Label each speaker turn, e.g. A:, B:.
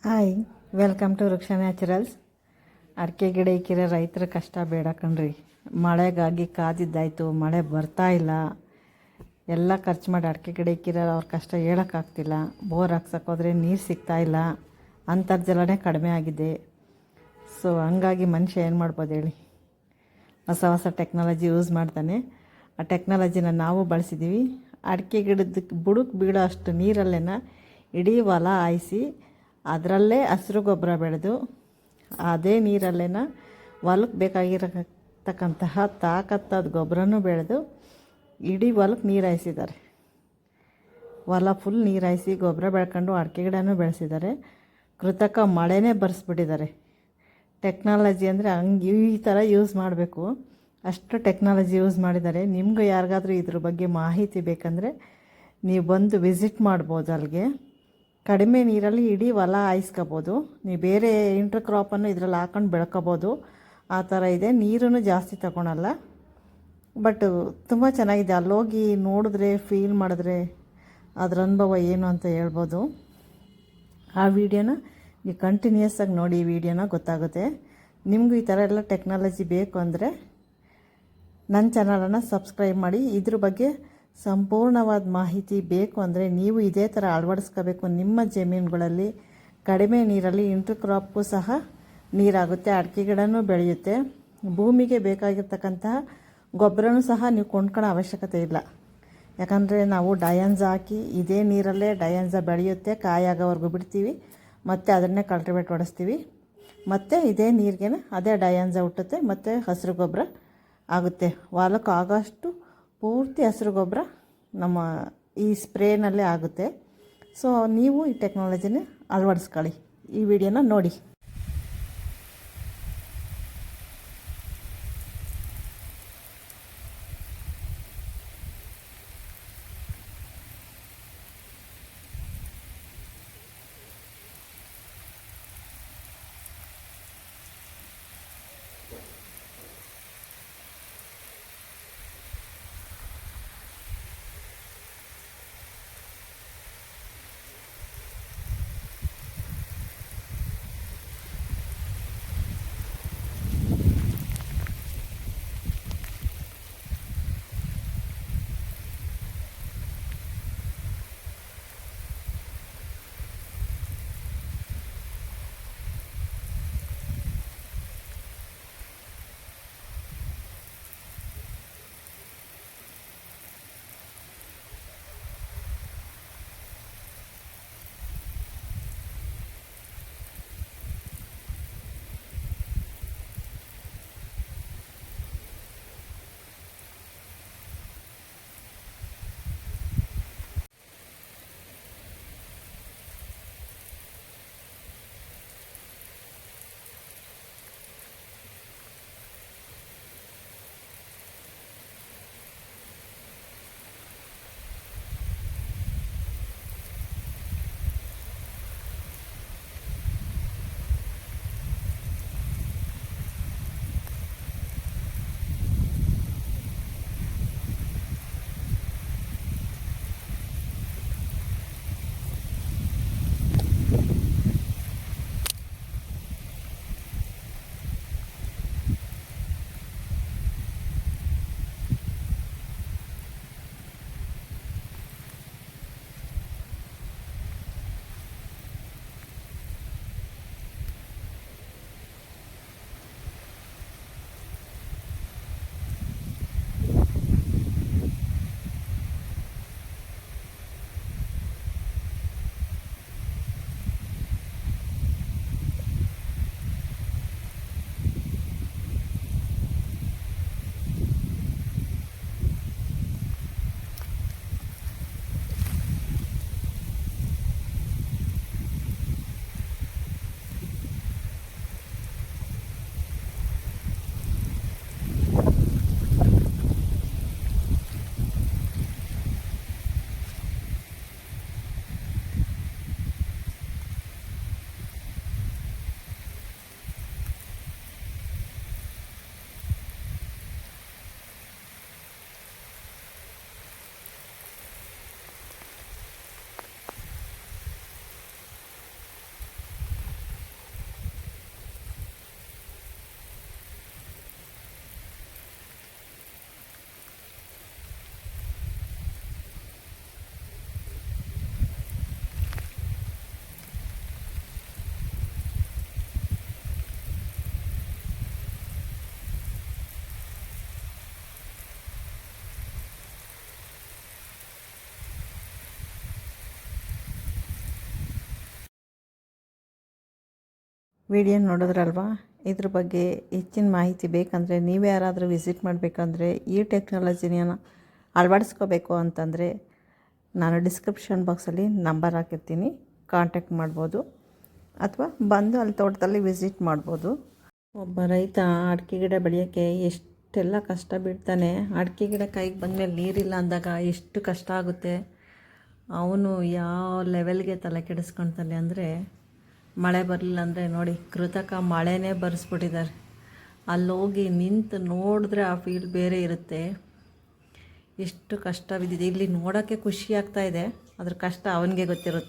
A: Hi, welcome to ವೃಕ್ಷ naturals. ಅಡಿಕೆ ಗಿಡ ಇಕ್ಕಿರೋ ರೈತರ ಕಷ್ಟ ಬೇಡ ಕಣ್ರಿ. ಮಳೆಗಾಗಿ ಕಾದಿದ್ದಾಯಿತು, ಮಳೆ ಬರ್ತಾ ಇಲ್ಲ. ಎಲ್ಲ ಖರ್ಚು ಮಾಡಿ ಅಡಿಕೆ ಗಿಡ ಇಕ್ಕಿರೋ ಅವ್ರ ಕಷ್ಟ ಹೇಳೋಕ್ಕಾಗ್ತಿಲ್ಲ. ಬೋರ್ ಹಾಕ್ಸೋಕೋದ್ರೆ ನೀರು ಸಿಗ್ತಾಯಿಲ್ಲ, ಅಂತರ್ಜಲನೇ ಕಡಿಮೆ ಆಗಿದೆ. ಸೊ ಹಂಗಾಗಿ ಮನುಷ್ಯ ಏನು ಮಾಡ್ಬೋದು ಹೇಳಿ, ಹೊಸ ಹೊಸ ಟೆಕ್ನಾಲಜಿ ಯೂಸ್ ಮಾಡ್ತಾನೆ. ಆ ಟೆಕ್ನಾಲಜಿನ ನಾವು ಬಳಸಿದ್ದೀವಿ. ಅಡಿಕೆ ಗಿಡದಕ್ಕೆ ಬುಡಕ್ಕೆ ಬೀಳೋ ಅಷ್ಟು ನೀರಲ್ಲೇನ ಇಡೀ ಹೊಲ ಹಾಯಿಸಿ ಅದರಲ್ಲೇ ಹಸಿರು ಗೊಬ್ಬರ ಬೆಳೆದು ಅದೇ ನೀರಲ್ಲೇನ ಹೊಲಕ್ಕೆ ಬೇಕಾಗಿರತಕ್ಕಂತಹ ತಾಕತ್ತಾದ ಗೊಬ್ಬರನೂ ಬೆಳೆದು ಇಡೀ ಹೊಲಕ್ಕೆ ನೀರು ಹಾಯಿಸಿದ್ದಾರೆ. ಹೊಲ ಫುಲ್ ನೀರು ಹಾಯಿಸಿ ಗೊಬ್ಬರ ಬೆಳ್ಕೊಂಡು ಅಡಿಕೆ ಗಿಡನೂ ಬೆಳೆಸಿದ್ದಾರೆ. ಕೃತಕ ಮಳೆನೇ ಬರ್ಸ್ಬಿಟ್ಟಿದ್ದಾರೆ. ಟೆಕ್ನಾಲಜಿ ಅಂದರೆ ಹಂಗೆ ಈ ಥರ ಯೂಸ್ ಮಾಡಬೇಕು, ಅಷ್ಟು ಟೆಕ್ನಾಲಜಿ ಯೂಸ್ ಮಾಡಿದ್ದಾರೆ. ನಿಮಗೂ ಯಾರಿಗಾದ್ರೂ ಇದ್ರ ಬಗ್ಗೆ ಮಾಹಿತಿ ಬೇಕಂದರೆ ನೀವು ಬಂದು ವಿಸಿಟ್ ಮಾಡ್ಬೋದು. ಅಲ್ಲಿಗೆ ಕಡಿಮೆ ನೀರಲ್ಲಿ ಇಡೀ ಹೊಲ ಹಾಯಿಸ್ಕೋಬೋದು. ನೀವು ಬೇರೆ ಇಂಟ್ರ್ ಕ್ರಾಪನ್ನು ಇದರಲ್ಲಿ ಹಾಕೊಂಡು ಬೆಳ್ಕೊಬೋದು. ಆ ಥರ ಇದೆ. ನೀರೂ ಜಾಸ್ತಿ ತಗೊಳಲ್ಲ. ಬಟ್ ತುಂಬ ಚೆನ್ನಾಗಿದೆ. ಅಲ್ಲೋಗಿ ನೋಡಿದ್ರೆ, ಫೀಲ್ ಮಾಡಿದ್ರೆ ಅದರ ಅನುಭವ ಏನು ಅಂತ ಹೇಳ್ಬೋದು. ಆ ವಿಡಿಯೋನ ನೀವು ಕಂಟಿನ್ಯೂಸ್ ಆಗಿ ನೋಡಿ, ಈ ವಿಡಿಯೋನ ಗೊತ್ತಾಗುತ್ತೆ. ನಿಮಗೂ ಈ ಥರ ಎಲ್ಲ ಟೆಕ್ನಾಲಜಿ ಬೇಕು ಅಂದರೆ ನನ್ನ ಚಾನಲನ್ನು ಸಬ್ಸ್ಕ್ರೈಬ್ ಮಾಡಿ. ಇದ್ರ ಬಗ್ಗೆ ಸಂಪೂರ್ಣವಾದ ಮಾಹಿತಿ ಬೇಕು ಅಂದರೆ ನೀವು ಇದೇ ಥರ ಅಳವಡಿಸ್ಕೋಬೇಕು. ನಿಮ್ಮ ಜಮೀನುಗಳಲ್ಲಿ ಕಡಿಮೆ ನೀರಲ್ಲಿ ಇಂಟ್ರ್ ಕ್ರಾಪ್ಗೂ ಸಹ ನೀರಾಗುತ್ತೆ, ಅಡಿಕೆ ಗಿಡನೂ ಬೆಳೆಯುತ್ತೆ. ಭೂಮಿಗೆ ಬೇಕಾಗಿರ್ತಕ್ಕಂತಹ ಗೊಬ್ಬರನೂ ಸಹ ನೀವು ಕೊಂಡ್ಕೊಳ್ಳೋ ಅವಶ್ಯಕತೆ ಇಲ್ಲ. ಯಾಕಂದರೆ ನಾವು ಡಯನ್ಸ ಹಾಕಿ ಇದೇ ನೀರಲ್ಲೇ ಡಯನ್ಸ ಬೆಳೆಯುತ್ತೆ, ಕಾಯಾಗೋವರೆಗೂ ಬಿಡ್ತೀವಿ, ಮತ್ತು ಅದನ್ನೇ ಕಲ್ಟಿವೇಟ್ ಹೊಡೆಸ್ತೀವಿ, ಮತ್ತು ಇದೇ ನೀರಿಗೆ ಅದೇ ಡಯನ್ಸ ಹುಟ್ಟುತ್ತೆ, ಮತ್ತು ಹಸಿರು ಗೊಬ್ಬರ ಆಗುತ್ತೆ. ಹೊಲಕ್ಕೆ ಆಗೋಷ್ಟು ಪೂರ್ತಿ ಹಸಿರು ಗೊಬ್ಬರ ನಮ್ಮ ಈ ಸ್ಪ್ರೇನಲ್ಲೇ ಆಗುತ್ತೆ. ಸೊ ನೀವು ಈ ಟೆಕ್ನಾಲಜಿನ ಅಳವಡಿಸ್ಕೊಳ್ಳಿ. ಈ ವಿಡಿಯೋನ ನೋಡಿ. ವಿಡಿಯೋ ನೋಡಿದ್ರಲ್ವಾ, ಇದ್ರ ಬಗ್ಗೆ ಹೆಚ್ಚಿನ ಮಾಹಿತಿ ಬೇಕಂದರೆ ನೀವೇ ಯಾರಾದರೂ ವಿಸಿಟ್ ಮಾಡಬೇಕಂದ್ರೆ ಈ ಟೆಕ್ನಾಲಜಿನ ಅಳವಡಿಸ್ಕೋಬೇಕು ಅಂತಂದರೆ ನಾನು ಡಿಸ್ಕ್ರಿಪ್ಷನ್ ಬಾಕ್ಸಲ್ಲಿ ನಂಬರ್ ಹಾಕಿರ್ತೀನಿ, ಕಾಂಟ್ಯಾಕ್ಟ್ ಮಾಡ್ಬೋದು ಅಥವಾ ಬಂದು ಅಲ್ಲಿ ತೋಟದಲ್ಲಿ ವಿಸಿಟ್ ಮಾಡ್ಬೋದು. ಒಬ್ಬ ರೈತ ಅಡಿಕೆ ಗಿಡ ಬೆಳೆಯೋಕ್ಕೆ ಎಷ್ಟೆಲ್ಲ ಕಷ್ಟ ಬೀಳ್ತಾನೆ. ಅಡಿಕೆ ಗಿಡ ಕೈಗೆ ಬಂದಮೇಲೆ ನೀರಿಲ್ಲ ಅಂದಾಗ ಎಷ್ಟು ಕಷ್ಟ ಆಗುತ್ತೆ. ಅವನು ಯಾವ ಲೆವೆಲ್ಗೆ ತಲೆ ಕೆಡಿಸ್ಕೊತಾನೆ ಅಂದರೆ, ಮಳೆ ಬರಲಿಲ್ಲ ಅಂದರೆ ನೋಡಿ, ಕೃತಕ ಮಳೆನೇ ಬರೆಸ್ಬಿಟ್ಟಿದ್ದಾರೆ. ಅಲ್ಲೋಗಿ ನಿಂತು ನೋಡಿದ್ರೆ ಆ ಫೀಲ್ ಬೇರೆ ಇರುತ್ತೆ. ಎಷ್ಟು ಕಷ್ಟ ಬಿದ್ದಿದೆ. ಇಲ್ಲಿ ನೋಡೋಕ್ಕೆ ಖುಷಿ ಆಗ್ತಾಯಿದೆ, ಅದ್ರ ಕಷ್ಟ ಅವನಿಗೆ ಗೊತ್ತಿರುತ್ತೆ.